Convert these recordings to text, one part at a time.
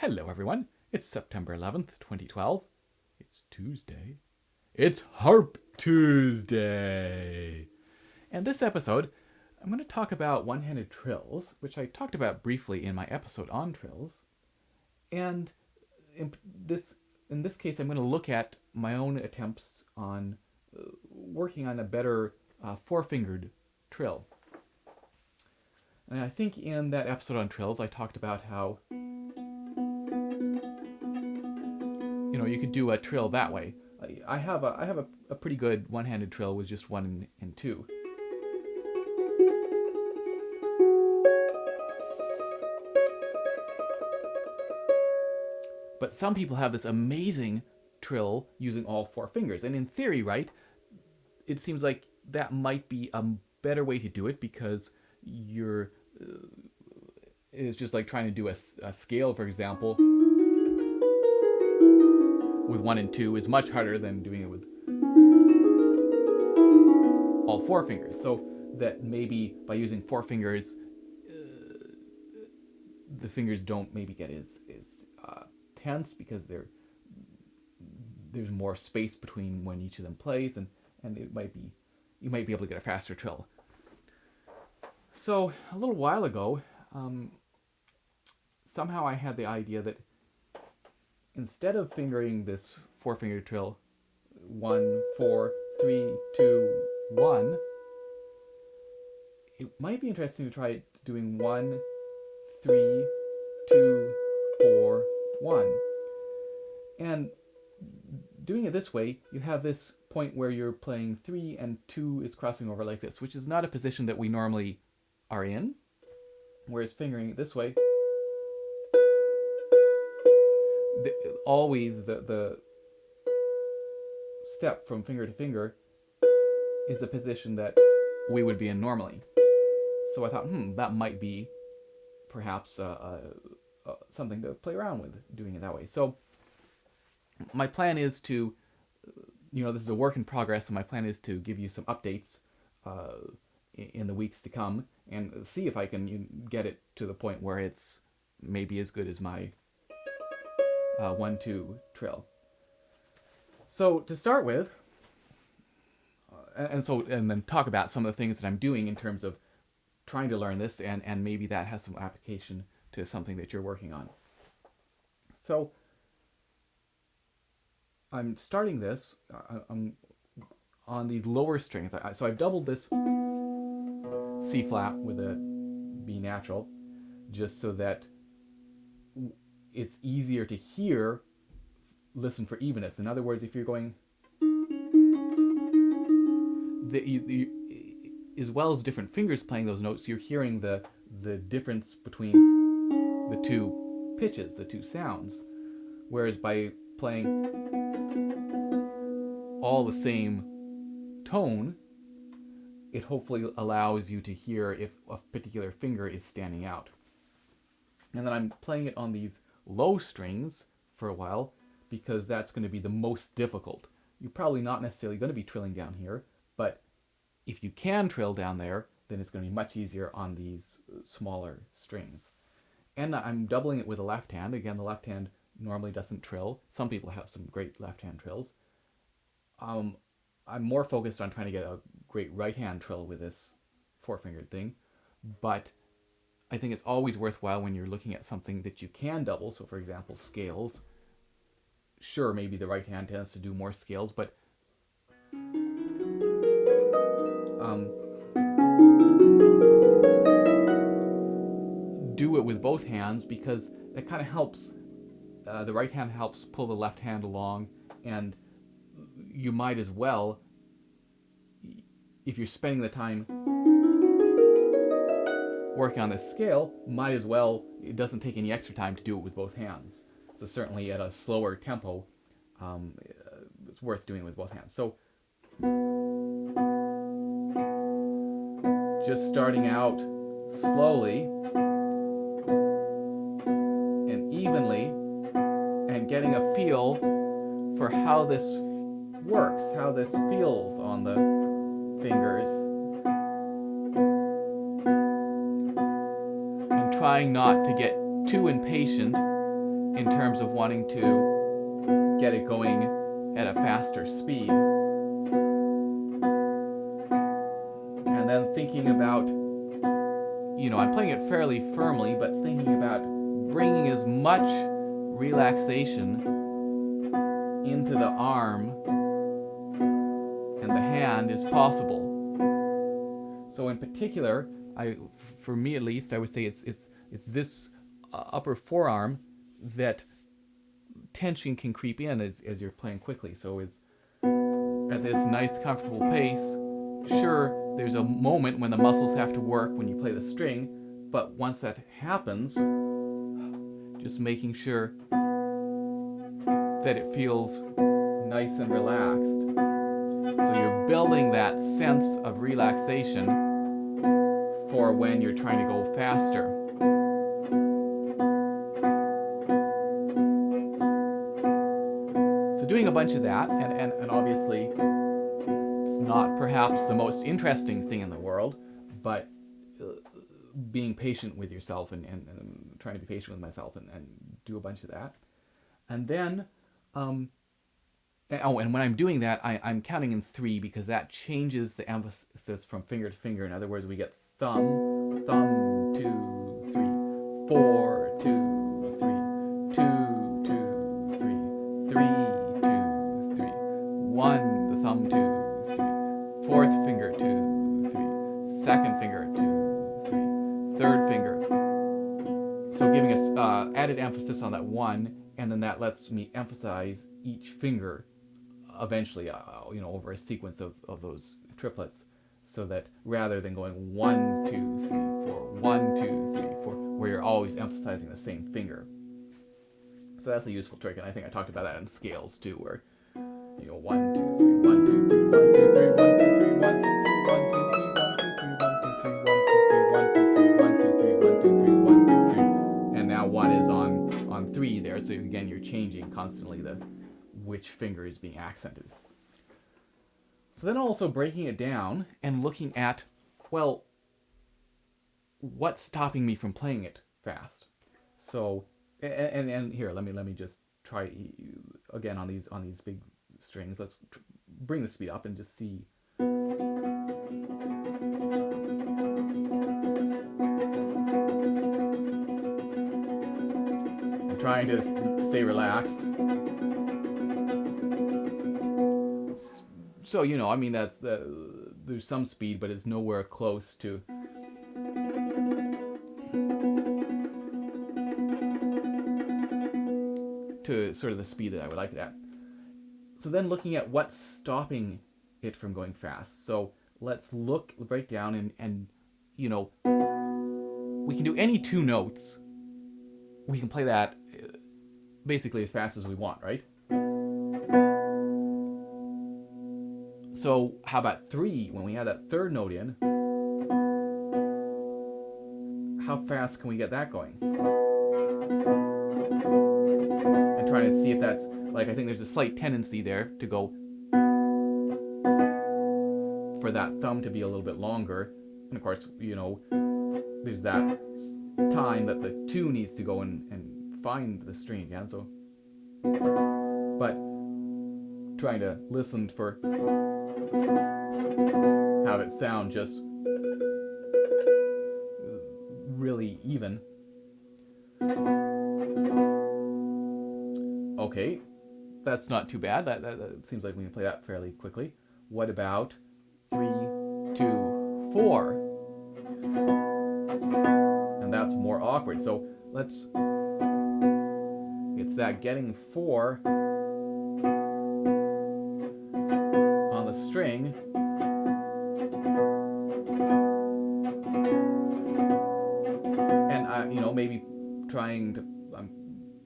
Hello, everyone. It's September 11th, 2012. It's Tuesday. It's Harp Tuesday. And this episode, I'm going to talk about one-handed trills, which I talked about briefly in my episode on trills. And in this case, I'm going to look at my own attempts on working on a better four-fingered trill. And I think in that episode on trills, I talked about how you could do a trill that way. I have a pretty good one-handed trill with just one and two. But some people have this amazing trill using all four fingers. And in theory, right, it seems like that might be a better way to do it because it's just like trying to do a scale, for example, with one and two is much harder than doing it with all four fingers. So that maybe by using four fingers, the fingers don't maybe get as tense because there's more space between when each of them plays, and you might be able to get a faster trill. So a little while ago, somehow I had the idea that instead of fingering this four-finger trill, 1, 4, 3, 2, 1, it might be interesting to try doing 1, 3, 2, 4, 1. And doing it this way, you have this point where you're playing 3 and 2 is crossing over like this, which is not a position that we normally are in. Whereas fingering it this way, always the step from finger to finger is the position that we would be in normally. So I thought, that might be perhaps something to play around with, doing it that way. So my plan is to, this is a work in progress, and my plan is to give you some updates in the weeks to come and see if I can get it to the point where it's maybe as good as my 1-2 trill. So to start with, and then talk about some of the things that I'm doing in terms of trying to learn this, and maybe that has some application to something that you're working on. So I'm starting this I'm on the lower strings. So I've doubled this C flat with a B natural, just so that it's easier to listen for evenness. In other words, if you're going as well as different fingers playing those notes, you're hearing the difference between the two pitches, the two sounds. Whereas by playing all the same tone, it hopefully allows you to hear if a particular finger is standing out. And then I'm playing it on these low strings for a while because that's going to be the most difficult. You're probably not necessarily going to be trilling down here, but if you can trill down there, then it's going to be much easier on these smaller strings. And I'm doubling it with the left hand. Again, the left hand normally doesn't trill. Some people have some great left hand trills. I'm more focused on trying to get a great right hand trill with this four-fingered thing, but I think it's always worthwhile when you're looking at something that you can double. So for example, scales. Sure, maybe the right hand tends to do more scales, but do it with both hands because that kind of helps. The right hand helps pull the left hand along, and you might as well, if you're spending the time working on this scale, might as well, it doesn't take any extra time to do it with both hands. So certainly at a slower tempo, it's worth doing it with both hands. So just starting out slowly and evenly and getting a feel for how this works, how this feels on the fingers. And trying not to get too impatient in terms of wanting to get it going at a faster speed. And then thinking about, I'm playing it fairly firmly, but thinking about bringing as much relaxation into the arm and the hand as possible. So in particular, for me at least, I would say it's this upper forearm that tension can creep in as you're playing quickly. So it's at this nice, comfortable pace. Sure, there's a moment when the muscles have to work when you play the string, but once that happens, just making sure that it feels nice and relaxed. So you're building that sense of relaxation for when you're trying to go faster. So doing a bunch of that, and obviously it's not perhaps the most interesting thing in the world, but being patient with yourself and trying to be patient with myself and do a bunch of that. And then, and when I'm doing that, I'm counting in 3 because that changes the emphasis from finger to finger. In other words, we get thumb, 2, 3, 4, 2, 3, 2, 2, 3, 3, 2, 3, 1, the thumb 2, 3, fourth finger 2, 3, second finger 2, 3, third finger. So giving us added emphasis on that 1, and then that lets me emphasize each finger eventually, over a sequence of those triplets, so that rather than going 1, 2, 3, 4, 1, 2, 3, 4, where you're always emphasizing the same finger. So that's a useful trick, and I think I talked about that in scales too, where 1, 2, 3, 1, 2, 3, 1, 2, 3, 1, 2, 3, 1, 2, 3, 1, 2, 3, 1, 2, 3, 1, 2, 3, 1, 2, 3, 1, 2, 3, 1, 2, 3, and now 1 is on 3 there. So again, you're changing constantly which finger is being accented. So then also breaking it down and looking at, well, what's stopping me from playing it fast? So, and here, let me just try again on these big strings. Let's bring the speed up and just see. I'm trying to stay relaxed. So, that's there's some speed, but it's nowhere close to sort of the speed that I would like it at. So then looking at what's stopping it from going fast. So let's break down and we can do any 2 notes. We can play that basically as fast as we want, right? So how about 3? When we add that third note in, how fast can we get that going? And trying to see if that's, I think there's a slight tendency there to go for that thumb to be a little bit longer. And of course, there's that time that the 2 needs to go and find the string again. So, but trying to listen for have it sound just really even. Okay, that's not too bad. That seems like we can play that fairly quickly. What about 3, 2, 4? And that's more awkward. So it's that getting 4 on the string. And maybe I'm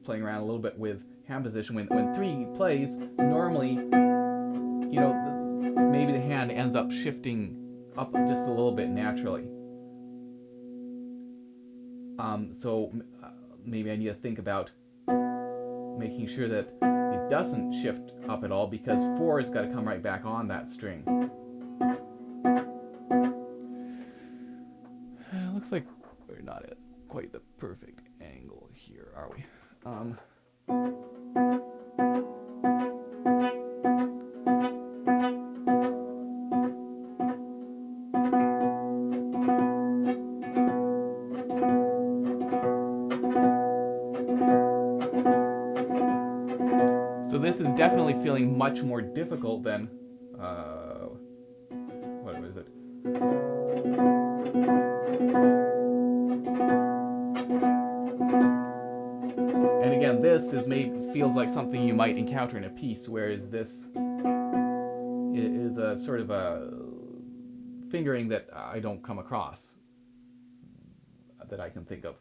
playing around a little bit with hand position. When 3 plays, normally, maybe the hand ends up shifting up just a little bit naturally. So maybe I need to think about making sure that it doesn't shift up at all, because 4 has got to come right back on that string. Looks like we're not at quite the perfect angle here, are we? this is definitely feeling much more difficult than, what is it? And again, this feels like something you might encounter in a piece, whereas this is a sort of a fingering that I don't come across, that I can think of.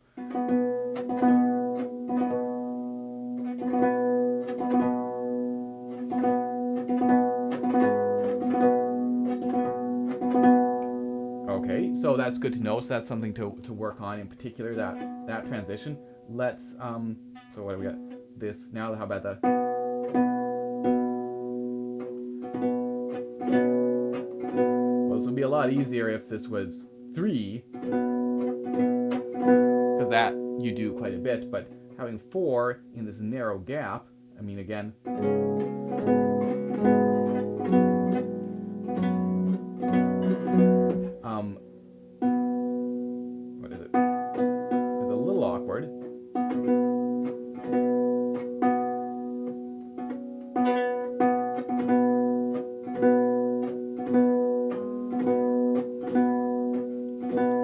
Okay, so that's good to know. So that's something to work on in particular, that transition. Let's, so what do we got? This, now how about that? Well, this would be a lot easier if this was 3, because that you do quite a bit, but having 4 in this narrow gap, I mean, again, what is it? It's a little awkward.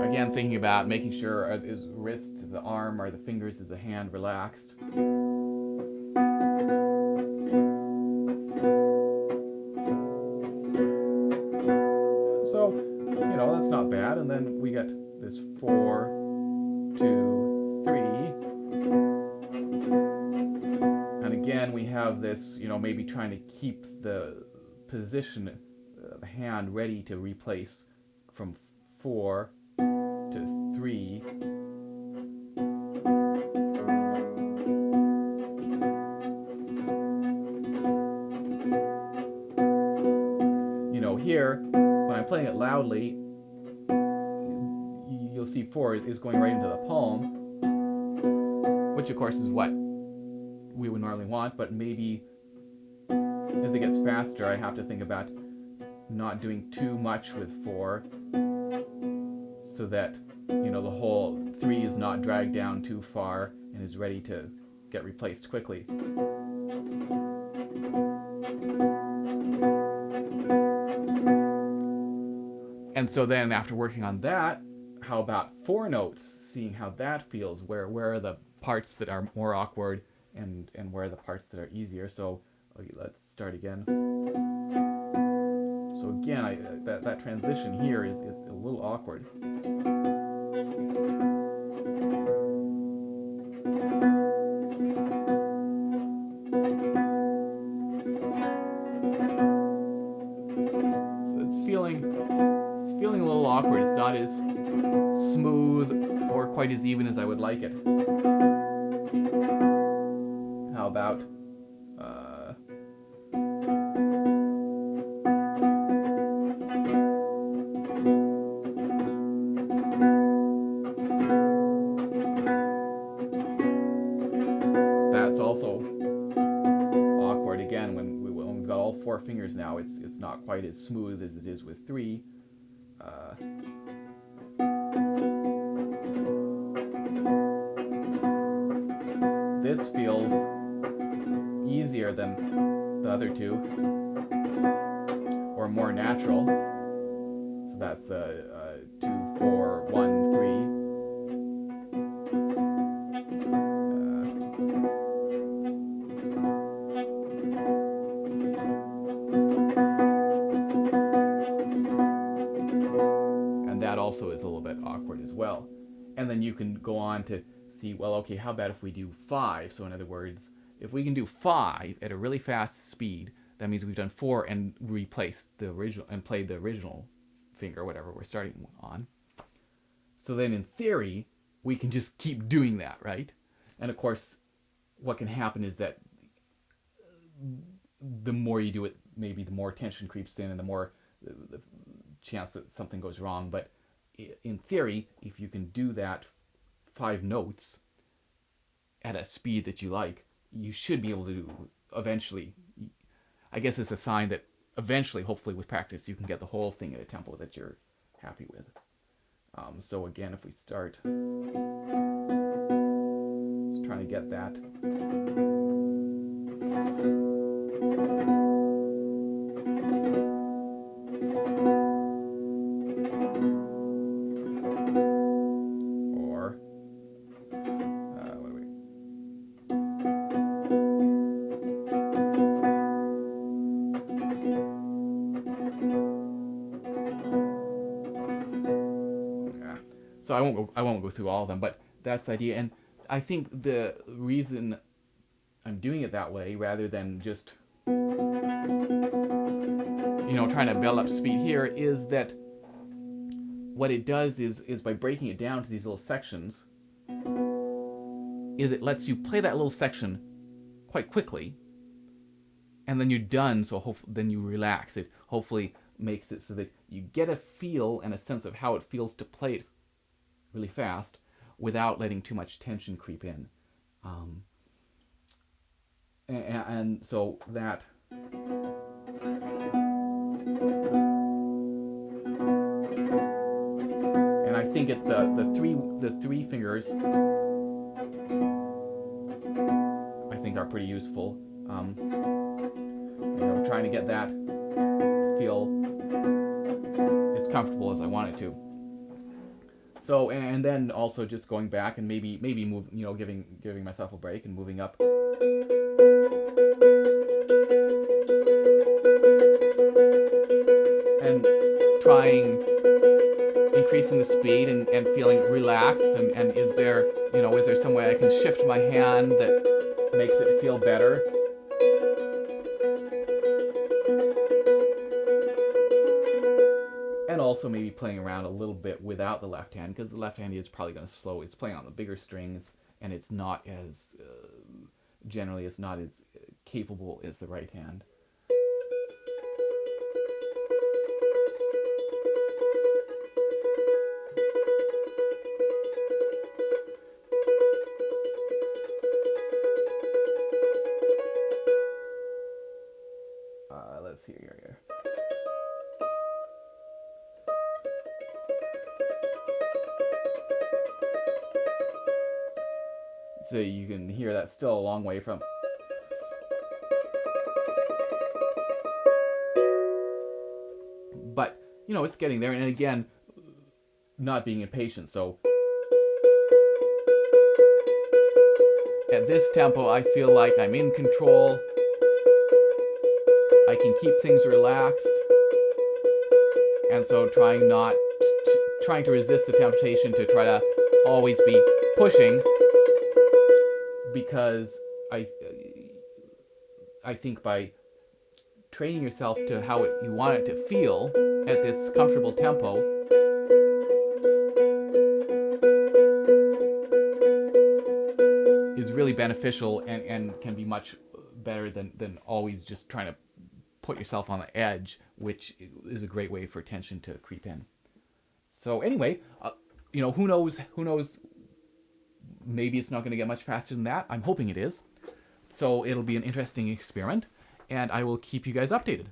Again, thinking about making sure is wrist is the arm or the fingers is the hand relaxed. So, you know, that's not bad. And then we get this 4, 2, 3. And again, we have this, you know, maybe trying to keep the position, the hand ready to replace from 4 to 3. You know, here, when I'm playing it loudly, you'll see 4 is going right into the palm, which of course is what we would normally want, but maybe as it gets faster, I have to think about not doing too much with 4, so that, you know, the whole 3 is not dragged down too far and is ready to get replaced quickly. And so then after working on that, how about 4 notes, seeing how that feels, where are the parts that are more awkward and where are the parts that are easier. So okay, let's start again. So again, that transition here is a little awkward. So it's feeling a little awkward. It's not as smooth or quite as even as I would like it. How about that's also awkward again when we've got all 4 fingers now. It's not quite as smooth as it is with 3. This feels easier than the other 2, or more natural. So that's the 2, 4, 1, 3. And that also is a little bit awkward as well. And then you can go on to see, well, okay, how about if we do 5? So in other words, if we can do 5 at a really fast speed, that means we've done 4 and replaced the original and played the original finger, whatever we're starting on. So then in theory, we can just keep doing that, right? And of course, what can happen is that the more you do it, maybe the more tension creeps in and the more the chance that something goes wrong. But in theory, if you can do that 5 notes at a speed that you like, you should be able to eventually, I guess it's a sign that eventually, hopefully with practice, you can get the whole thing at a tempo that you're happy with. So again, if we start, just trying to get that. I won't go through all of them, but that's the idea. And I think the reason I'm doing it that way rather than just trying to build up speed here is that what it does is by breaking it down to these little sections, is it lets you play that little section quite quickly, and then you're done. So then you relax. It hopefully makes it so that you get a feel and a sense of how it feels to play it really fast without letting too much tension creep in. And so that and I think it's the three fingers I think are pretty useful. Trying to get that to feel as comfortable as I want it to. So, and then also just going back and maybe move, giving myself a break and moving up. And trying increasing the speed and feeling relaxed, and is there some way I can shift my hand that makes it feel better? And also maybe playing around a little bit without the left hand, because the left hand is probably going to slow. It's playing on the bigger strings, and it's not as generally it's not as capable as the right hand. Let's see here. So you can hear that's still a long way from. But, it's getting there. And again, not being impatient. So at this tempo, I feel like I'm in control. I can keep things relaxed. And so trying to resist the temptation to try to always be pushing, because I think by training yourself to how you want it to feel at this comfortable tempo, is really beneficial and can be much better than always just trying to put yourself on the edge, which is a great way for tension to creep in. So anyway, who knows? Maybe it's not going to get much faster than that. I'm hoping it is. So it'll be an interesting experiment, and I will keep you guys updated.